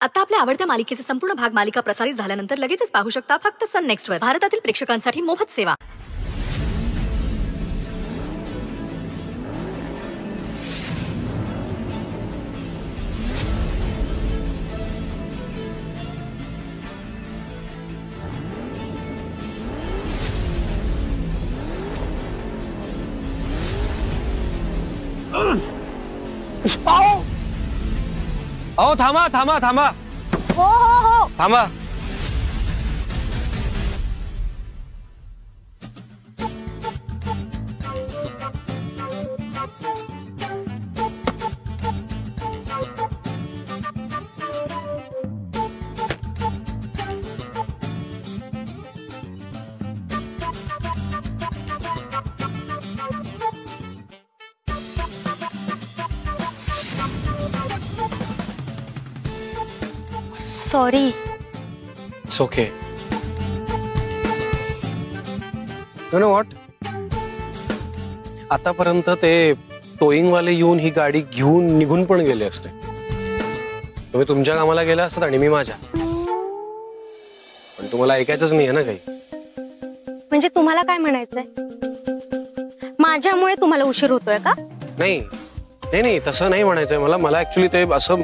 आता आपल्या आवडत्या मालिकेचे संपूर्ण भाग मालिका प्रसारित झाल्यानंतर लगेचच पाहू शकता फक्त सन नेक्स्टवर. भारतातील प्रेक्षकांसाठी मोफत सेवा. अहो थांबा थांबा थांबा. हो हो हो थांबा. Sorry. It's okay. You know what, आतापर्यंत ते टोईंग वाले येऊन ही गाडी घेऊन निघून पण गेले असते. तुम्ही तुमच्या कामाला गेला असतात आणि मी माझ्या. पण तुम्हाला ऐकायचंच नाहीये ना काही. म्हणजे तुम्हाला काय म्हणायचंय? माझ्यामुळे तुम्हाला उशीर होतोय का? नाही नाही नाही, तसं नाही म्हणायचंय मला. मला ऍक्च्युली ते असं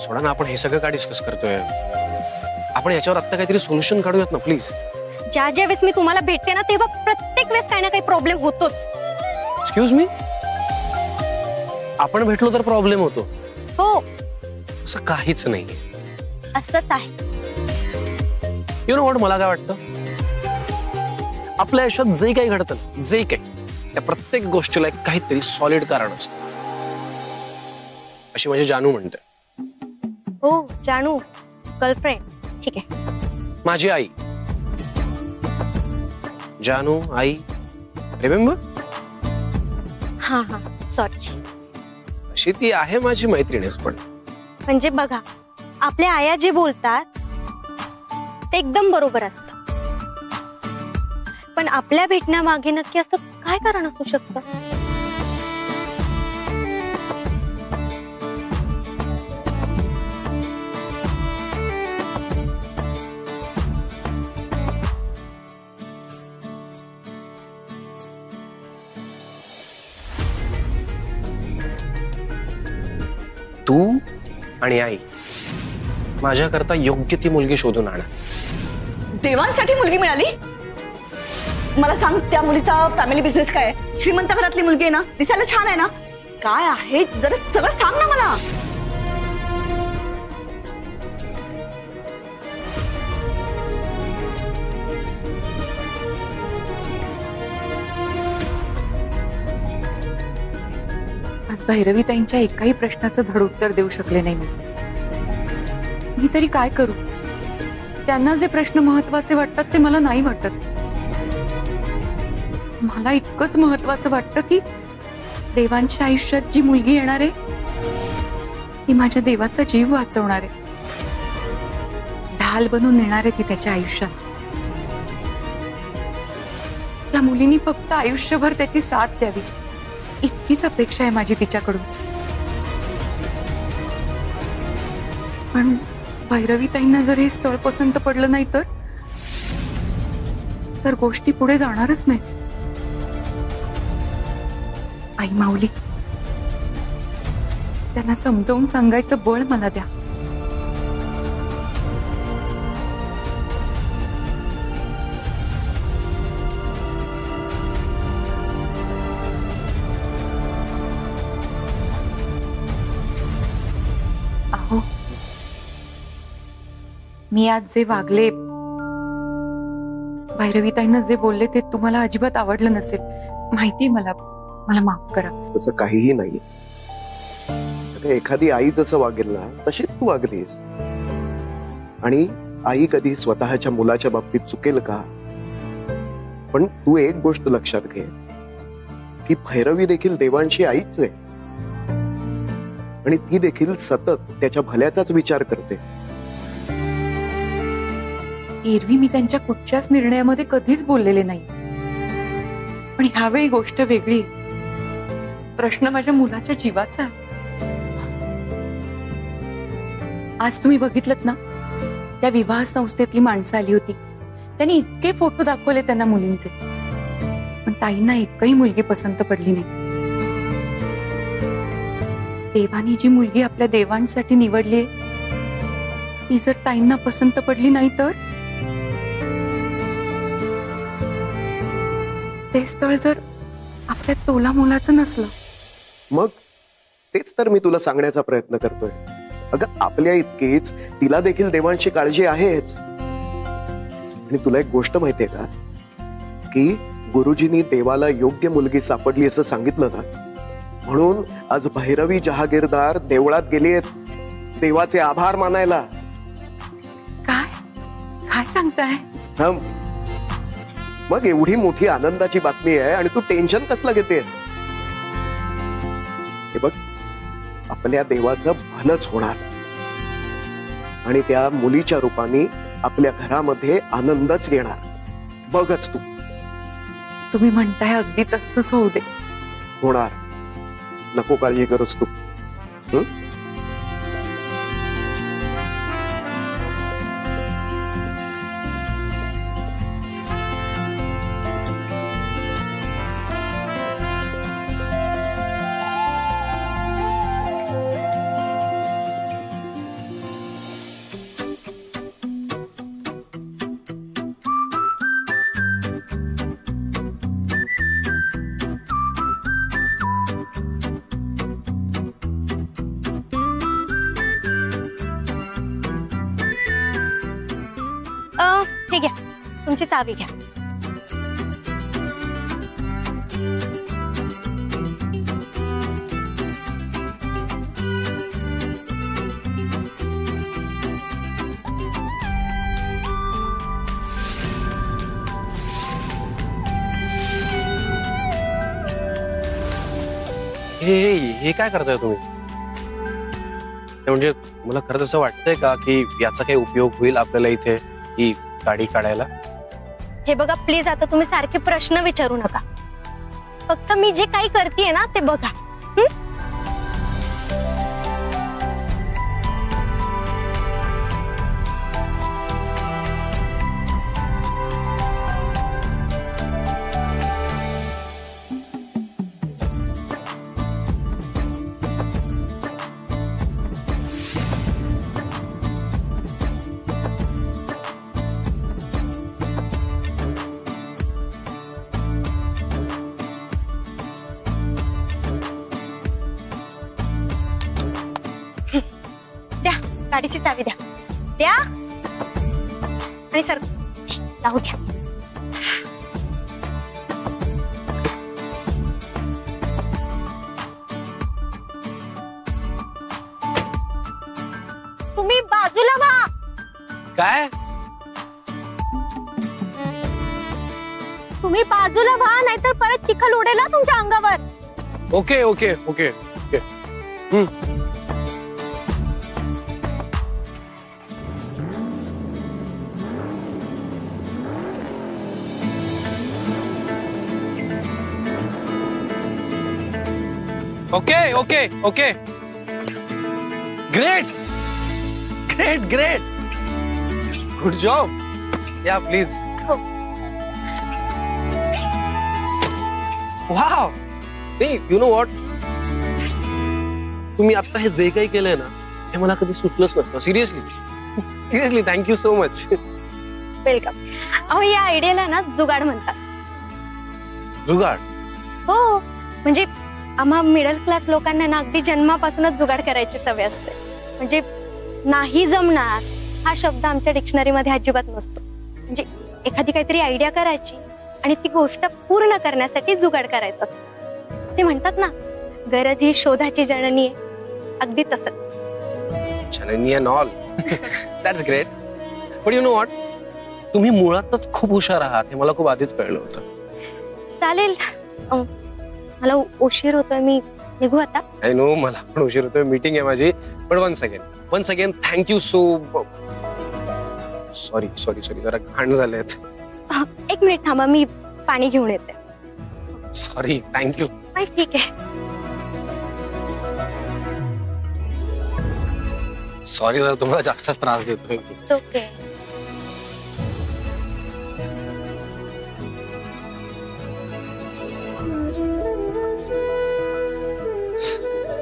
सोडा ना, आपण हे सगळं का डिस्कस करतोय. आपण याच्यावर आता काहीतरी सोल्युशन काढूयात ना प्लीज. ज्या ज्या वेळेस मी तुम्हाला भेटते ना तेव्हा प्रत्येक वेळेस काही ना काही प्रॉब्लेम होतोच. एक्सक्यूज मी, आपण भेटलो तर प्रॉब्लेम होतो? हो. असं काहीच नाही. असंच आहे. यू नो व्हॉट, मला काय वाटतं, आपल्या आयुष्यात जे काही घडतं, जे काही, त्या प्रत्येक गोष्टीला एक काहीतरी सॉलिड कारण असतं, अशी माझी जानू म्हणते. हो जानू, गर्लफ्रेंड. ठीक आहे. माझी आई जानू, आई, रिमेंबर? हा हा सॉरी. अशी ती आहे माझी मैत्रीणच. पण म्हणजे बघा, आपल्या आया जे बोलतात ते एकदम बरोबर असतं. पण आपल्या भेटण्यामागे नक्की असं काय कारण असू शकतं? तू आणि आई माझ्याकरता योग्य ती मुलगी शोधून आणा. देवांसाठी मुलगी मिळाली? मला सांग, त्या मुलीचा फॅमिली बिझनेस काय आहे? श्रीमंत घरातली मुलगी आहे ना, दिसायला छान आहे ना, काय आहे जरा सगळं सांग ना मला. आज भैरवीताईंच्या एकाही प्रश्नाचं धड उत्तर देऊ शकले नाही मी तरी काय करू? त्यांना जे प्रश्न महत्वाचे वाटतात ते मला नाही वाटत. मला इतकंच महत्वाचं वाटतं की देवांच्या आयुष्यात जी मुलगी येणार आहे ती माझ्या देवाचा जीव वाचवणार आहे. ढाल बनून येणार आहे ती त्याच्या आयुष्यात. त्या मुलीनी फक्त आयुष्यभर त्याची साथ द्यावी, इतकीच अपेक्षा आहे माझी तिच्याकडून. पण भैरवीताईंना जर हे स्थळ पसंत पडलं नाही तर गोष्टी पुढे जाणारच नाही. आई माऊली, त्यांना समजावून सांगायचं बळ मला द्या. अहो, मी आज जे वागले, भैरवीताईंना जे बोलले ते तुम्हाला अजिबात आवडलं नसेल माहिती. मला माफ करा. तसं काहीही नाही. एखादी आई जसं वागेल ना तशीच तू वागलीस. आणि आई कधी स्वतःच्या मुलाच्या बाबतीत चुकेल का? पण तू एक गोष्ट लक्षात घे की भैरवी देखील देवांची आईच आहे आणि ती देखील सतत त्याच्या भल्याचाच विचार करते. एरवी मी त्यांच्या कुठच्याच निर्णयामध्ये कधीच बोललेले नाही, पण ह्यावेळी गोष्ट वेगळी. प्रश्न माझ्या मुलाच्या जीवाचा आहे. आज तुम्ही बघितलत ना, त्या विवाह संस्थेतली माणसं आली होती. त्यांनी इतके फोटो दाखवले त्यांना मुलींचे, पण ताईंना एकही मुलगी पसंत पडली नाही. देवानी जी मुलगी आपल्या देवांसाठी निवडली ती जर ताईंना पसंत पडली नाही तर ते स्थळ जर आपल्या तोला मोलाचं नसलं, मग तेच तर मी तुला सांगण्याचा प्रयत्न करतोय. अगं आपल्या इतकीच तिला देखील देवांची काळजी आहेच. आणि तुला एक गोष्ट माहितीये का, की गुरुजींनी देवाला योग्य मुलगी सापडली असं सांगितलं ना, म्हणून आज भैरवी जहागीरदार देवळात गेलीत देवाचे आभार मानायला. काय काय सांगताय? मग एवढी मोठी आनंदाची बातमी आहे आणि तू टेन्शन कसलं घेतेस? हे बघ, आपल्या देवाचं भलंच होणार आणि त्या मुलीच्या रूपाने आपल्या घरामध्ये आनंदच येणार. बघच तू. तुम्ही म्हणताय अगदी तसंच होऊ दे. होणार, नको काळजी करूच तू. हे घ्या, तुमची चावी घ्या. हे काय करताय तुम्ही? म्हणजे मला खरंच असं वाटतंय का की याचा काही उपयोग होईल आपल्याला इथे ही गाडी काढायला? हे बघा प्लीज, आता तुम्ही सारखे प्रश्न विचारू नका. फक्त मी जे काही करतेय ना ते बघा. द्या, गाडीची चावी द्या. द्या आणि सर लावू द्या. तुम्ही बाजूला व्हा. काय? तुम्ही बाजूला व्हा, नाहीतर परत चिखल उडेल ना तुमच्या अंगावर. Okay okay okay okay. Okay okay okay. Great great great. Good job. या प्लीज. वाव. नाही, यू नो व्हॉट, तुम्ही आता हे जे काही केलंय ना हे मला कधी सुचलंच नसतं. Seriously seriously thank you so much. Welcome. अहो, या आयडियाला ना जुगाड म्हणतात. जुगाड? हो, म्हणजे आम्हा मिडल क्लास लोकांना ना अगदी जन्मापासूनच जुगाड करायची सवय असते. म्हणजे नाही जमणार हा शब्द आमच्या डिक्शनरीमध्ये अजिबात नसतो. म्हणजे एखादी काहीतरी आयडिया करायची आणि ती गोष्ट पूर्ण करण्यासाठी जुगाड करायचं. ते म्हणतात ना, गरज ही शोधाची जननी आहे. अगदी तसंच. जननी and all. That's great. But you know what, तुम्ही मुळातच खूप हुशार आहात हे मला खूप आधीच कळलं होतं. चालेल, मला उशीर होतोय, मी निघू आता. आय नो, मला पण उशीर होतोय, मीटिंग आहे माझी. पण once again thank you so. Sorry sorry sorry, जरा घाण झाले. एक मिनिट थांबा, मी पाणी घेऊन येते. सॉरी. थँक्यू. ठीक आहे. सॉरी जर तुम्हाला जास्तच त्रास देतोय. It's okay.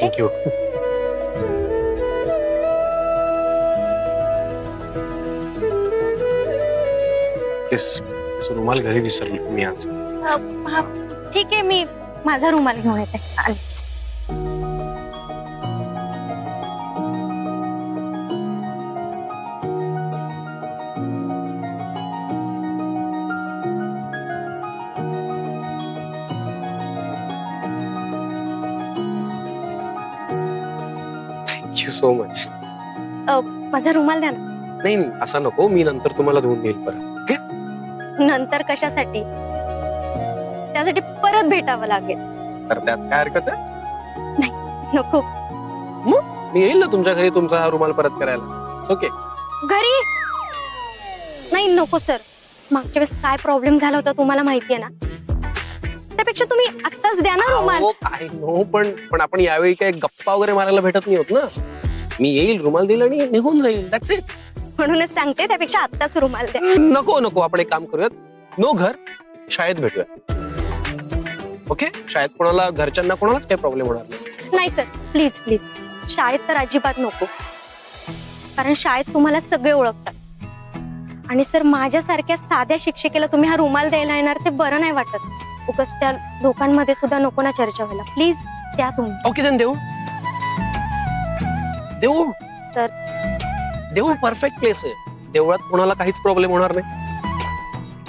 थँक्यू. रुमाल घरी विसरलो मी आज. हा, ठीक आहे, मी माझा रुमाल घेऊन येते आलीच. Thank you so much. माझा रुमाल द्या ना. नाही नाही असं नको, मी नंतर तुम्हाला धुवून देईल परत. ओके. नंतर कशासाठी? त्यासाठी परत भेटावं लागेल. तर त्यात काय हरकत आहे? नको. मी येईल ना तुमच्या घरी तुमचा हा रुमाल परत करायला. ओके. घरी नाही, नको सर. मागच्या वेळेस काय प्रॉब्लेम झाला होता तुम्हाला माहितीये ना. त्यापेक्षा तुम्ही आत्ताच द्या ना रुमाल. आय नो, पण आपण यावेळी काय गप्पा वगैरे मारायला भेटत नाही होत ना. मी येईल, रुमाल देईल आणि निघून जाईल. That's it. म्हणूनच सांगते, त्यापेक्षा आत्ताच रुमाल द्या. नको नको, आपण एक काम करूयात. नो घर, शाळेत भेटूया. ओके. शाळेत कोणाला, घरच्यांना कोणालाच काही प्रॉब्लेम होणार नाही. नाही सर, प्लीज प्लीज. शाळेत तर अजिबात नको, कारण शाळेत तुम्हाला सगळे ओळखतात. आणि सर, माझ्यासारख्या साध्या शिक्षिकेला तुम्ही हा रुमाल द्यायला येणार ते बरं नाही वाटत. उगाच त्या लोकांमध्ये सुद्धा नको ना चर्चा व्हायला. प्लीज द्या तुम्ही. ओके देन देऊ. देऊ सर. देऊ परफेक्ट प्लेस आहे. देवळात कोणाला काहीच प्रॉब्लेम होणार नाही,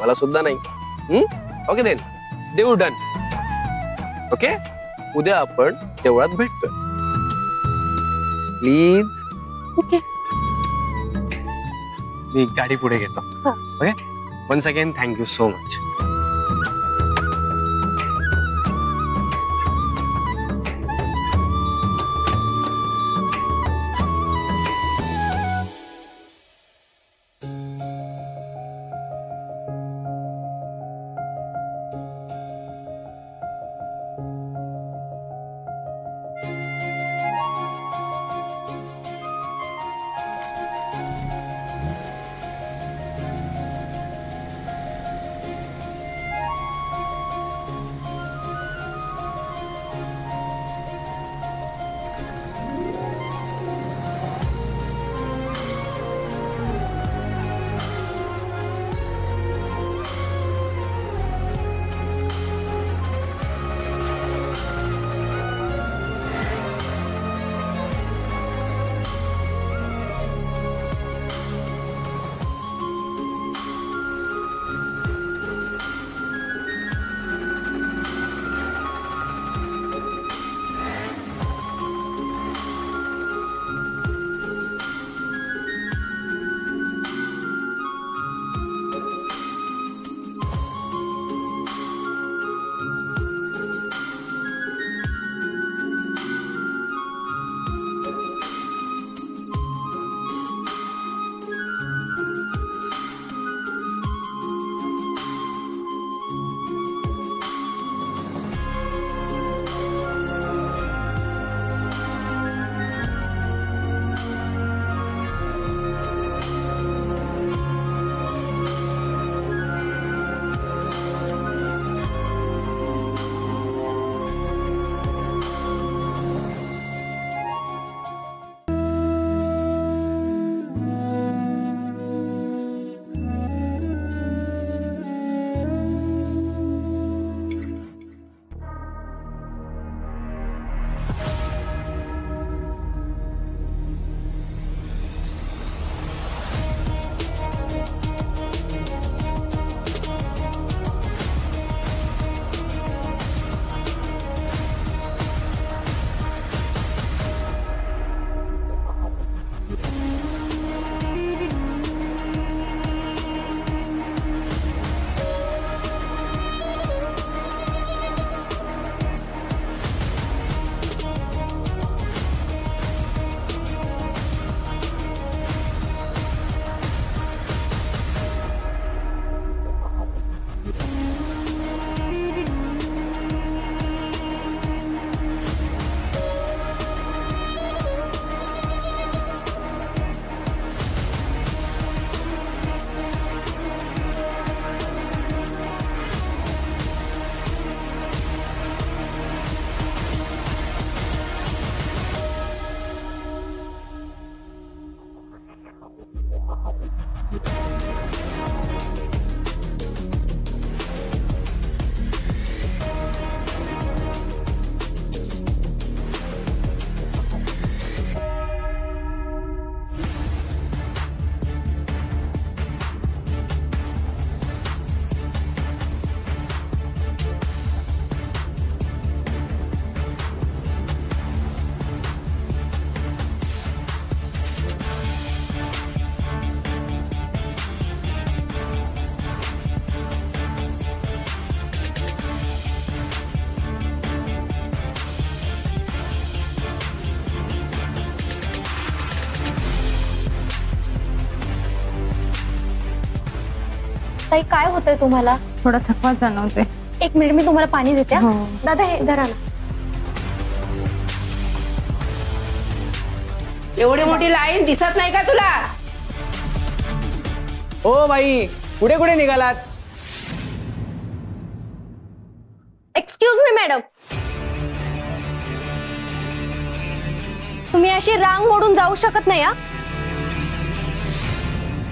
मला सुद्धा नाही. ओके देन देऊ. डन. ओके. उद्या आपण देवळात भेटतोय. प्लीज. ओके. मी गाडी पुढे घेतो. Okay. Once again thank you so much. ताई काय होतंय तुम्हाला? थोडा थकवा जाणवते. एक मिनिट, मी तुम्हाला पाणी देते. हो. दादा हे धरा ना. एवढी मोठी लाईन दिसत नाही का तुला? ओ बाई, कुठे कुठे निघालात? एक्सक्यूज मी मॅडम, तुम्ही अशी रांग मोडून जाऊ शकत नाही. हा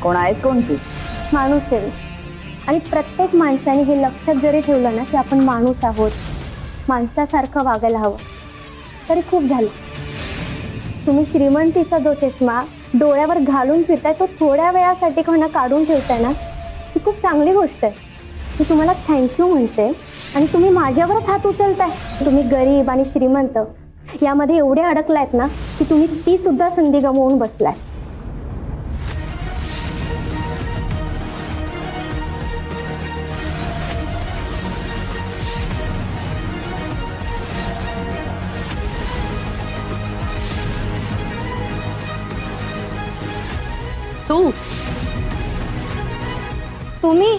कोण आहेस कोण तू? माणूस आहे आणि प्रत्येक माणसाने हे लक्षात जरी ठेवलं ना की आपण माणूस आहोत, माणसासारखं वागायला हवं, तरी खूप झालं. तुम्ही श्रीमंतीचा जो चष्मा डोळ्यावर घालून फिरताय तो थोड्या वेळासाठी कोणा काढून ठेवताय ना, ही खूप चांगली गोष्ट आहे. मी तुम्हाला थँक्यू म्हणते. आणि तुम्ही माझ्यावरच हात उचलताय. तुम्ही गरीब आणि श्रीमंत यामध्ये एवढे अडकलायत ना की तुम्ही ती सुद्धा संधी गमावून बसलाय. तुम्ही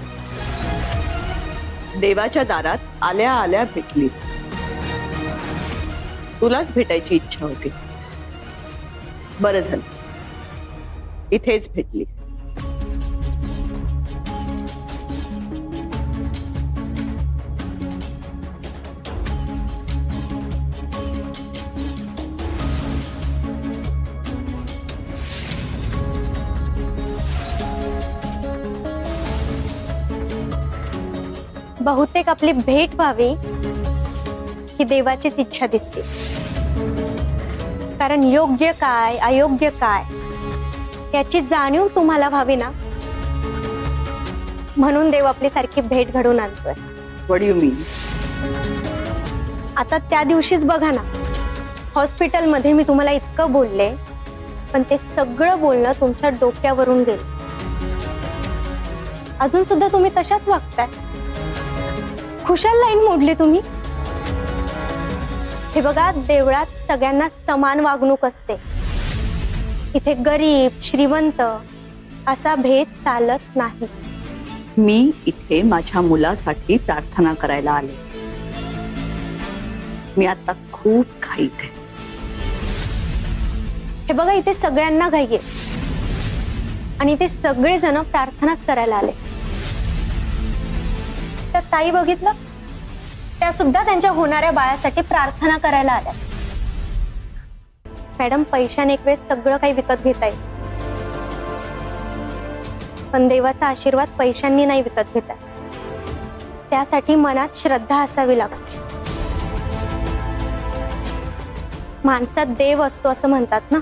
देवाच्या दारात आल्या आल्या भेटलीस. तुलाच भेटायची इच्छा होती. बरं झालं इथेच भेटलीस. बहुतेक आपली भेट व्हावी ही देवाचीच इच्छा दिसते. कारण योग्य काय अयोग्य काय याची जाणीव तुम्हाला व्हावी ना, म्हणून देव आपली सारखी भेट घडवून आणतोय. व्हॉट यू मीन? आता त्या दिवशीच बघा ना, हॉस्पिटलमध्ये मी तुम्हाला इतकं बोलले पण ते सगळं बोलणं तुमच्या डोक्यावरून गेलं. अजून सुद्धा तुम्ही तशाच वागताय. खुशाल लाईन मोडली तुम्ही. हे बघा, देवळात सगळ्यांना समान वागणूक असते. इथे गरीब श्रीमंत असा भेद चालत नाही. मी इथे माझ्या मुलासाठी प्रार्थना करायला आले. मी आता खूप घाईत आहे. हे बघा, इथे सगळ्यांना घाई आहे आणि ते सगळे जण प्रार्थनाच करायला आले. त्या ताई बघितलं, त्या सुद्धा त्यांच्या होणाऱ्या बाळासाठी प्रार्थना करायला आल्या. मॅडम, पैशाने एक वेळेस सगळं काही विकत घेता येईल, पण देवाचा आशीर्वाद पैशांनी नाही विकत घेता. त्यासाठी मनात श्रद्धा असावी लागते. माणसात देव असतो असं म्हणतात ना.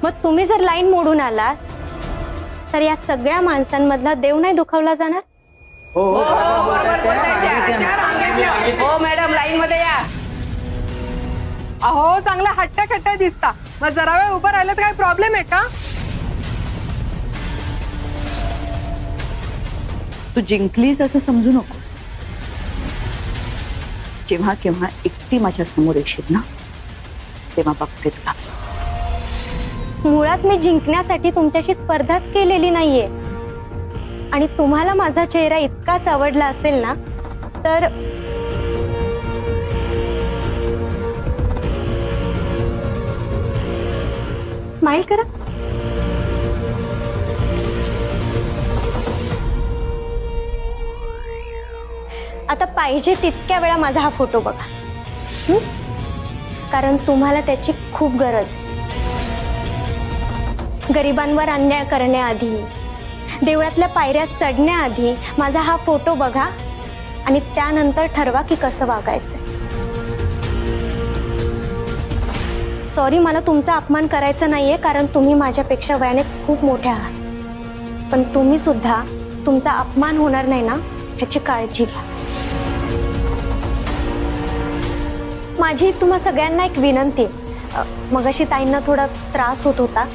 मग तुम्ही जर लाईन मोडून आलात तर या सगळ्या माणसांमधला देव नाही दुखावला जाणार. हो मॅडम, लाईन मध्ये या. अहो, चांगला हट्ट्या खट्ट्या दिसता. मग जरा वेळ उभं राहिलं तर काय प्रॉब्लेम आहे का? तू जिंकलीस असं समजू नकोस. जेव्हा केव्हा एकटी माझ्या समोर येशील ना, तेव्हा बघते तुला. मुळात मी जिंकण्यासाठी तुमच्याशी स्पर्धाच केलेली नाहीये. आणि तुम्हाला माझा चेहरा इतकाच आवडला असेल ना, तर स्माइल करा. आता पाहिजे तितक्या वेळा माझा हा फोटो बघा, कारण तुम्हाला त्याची खूप गरज. गरिबांवर अन्याय करण्याआधी, देवळातल्या पायऱ्या चढण्याआधी माझा हा फोटो बघा आणि त्यानंतर ठरवा की कसं वागायचं. सॉरी, मला तुमचा अपमान करायचा नाहीये, कारण तुम्ही माझ्यापेक्षा वयाने खूप मोठे आहात. पण तुम्ही सुद्धा तुमचा अपमान होणार नाही ना ह्याची काळजी घ्या. माझी तुम्हा सगळ्यांना एक विनंती आहे. मगाशी ताईंना थोडा त्रास होत होता,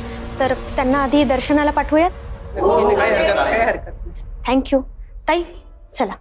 तर त्यांना आधी दर्शनाला पाठवूयात. थँक्यू ताई, चला.